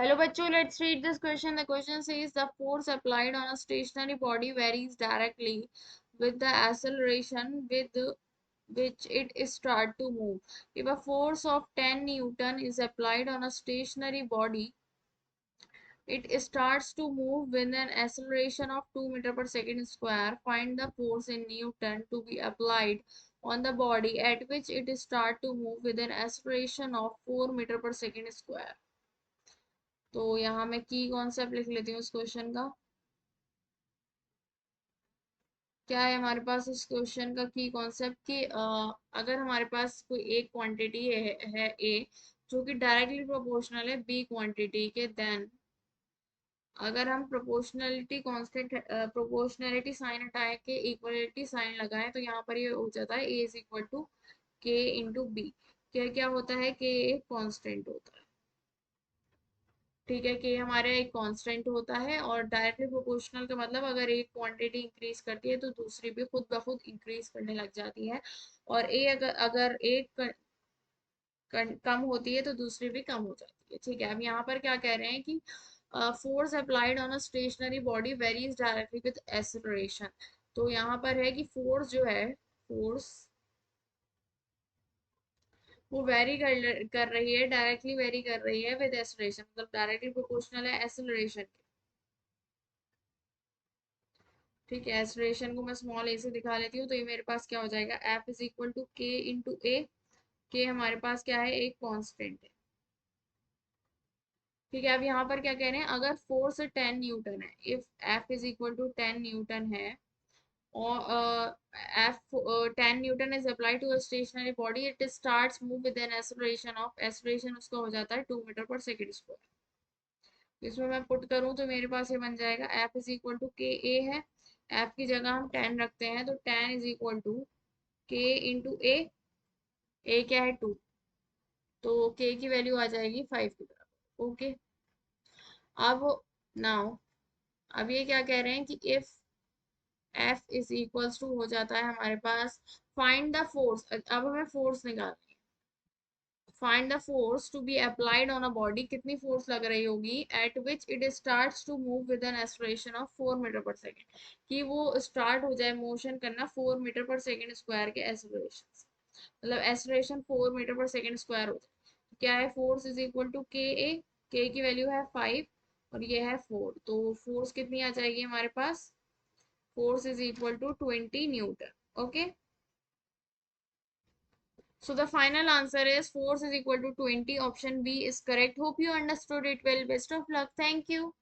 Hello bachcho, let's read this question. The question says the force applied on a stationary body varies directly with the acceleration with which it start to move. If a force of 10 Newton is applied on a stationary body, it starts to move with an acceleration of 2 meter per second square. Find the force in Newton to be applied on the body at which it start to move with an acceleration of 4 meter per second square. तो यहाँ मैं की concept लिख लेती हूँ इस question का। क्या है हमारे पास इस क्वेश्चन का की कॉन्सेप्ट कि अगर हमारे पास कोई एक क्वांटिटी है ए जो कि डायरेक्टली प्रोपोर्शनल है बी क्वांटिटी के, देन अगर हम प्रोपोर्शनलिटी कांस्टेंट प्रोपोर्शनलिटी साइन हटा के इक्वलिटी साइन लगाएं तो यहाँ पर ये हो जाता है ए इज इक्वल टू के इंटू बी। क्या क्या होता है कि एक कांस्टेंट होता है, ठीक है, कि हमारे एक कांस्टेंट होता है और डायरेक्टली प्रोपोर्शनल का मतलब अगर एक क्वांटिटी इंक्रीज करती है तो दूसरी भी खुद ब खुद इंक्रीज करने लग जाती है, और ए अगर अगर एक कम होती है तो दूसरी भी कम हो जाती है। ठीक है, अब यहाँ पर क्या कह रहे हैं कि force applied on a stationary body varies directly with acceleration. तो यहाँ पर है कि फोर्स जो है, फोर्स वो वेरी कर रही है, डायरेक्टली वेरी कर रही है विद एक्सेलरेशन, मतलब डायरेक्टली प्रोपोर्शनल है एक्सेलरेशन के। ठीक है, एक्सेलरेशन को मैं स्मॉल ए से दिखा लेती हूँ, तो ये मेरे पास क्या हो जाएगा, एफ इज इक्वल टू के इंटू ए। के हमारे पास क्या है, एक कांस्टेंट है। ठीक है, अब यहाँ पर क्या कह रहे हैं, अगर फोर्स 10 न्यूटन है, if F is equal to 10 newton है और F 10 newton is apply to a stationary body, it starts move with an acceleration of, acceleration उसका हो जाता है 2 मीटर पर सेकेंड स्क्वायर। इसमें मैं पुट करूँ तो मेरे पास ये बन जाएगा एफ इज इक्वल टू के ए है, एफ की जगह हम 10 रखते हैं तो 10 इज इक्वल टू के इंटू ए क्या है 2, तो के की वैल्यू आ जाएगी 5 की तरफ। ओके, अब नाउ अब ये क्या कह रहे हैं कि if F is equals to हो जाता है हमारे पास, फाइंड द फोर्स, अब हमें फोर्स निकालनी है। Find the force to be applied on a body, कितनी फोर्स लग रही होगी at which it starts to move with an acceleration of 4 metre per second, कि वो स्टार्ट हो जाए मोशन करना 4 मीटर पर सेकेंड स्क्वायर के एक्सेलरेशन से, मतलब acceleration 4 metre per second square हो जाए। तो क्या है, फोर्स इज इक्वल टू के ए, के की वैल्यू है 5 और ये है 4, तो फोर्स कितनी आ जाएगी हमारे पास, force is equal to 20 Newton. Okay. So the final answer is force is equal to 20. Option B is correct. Hope you understood it well. Best of luck. Thank you.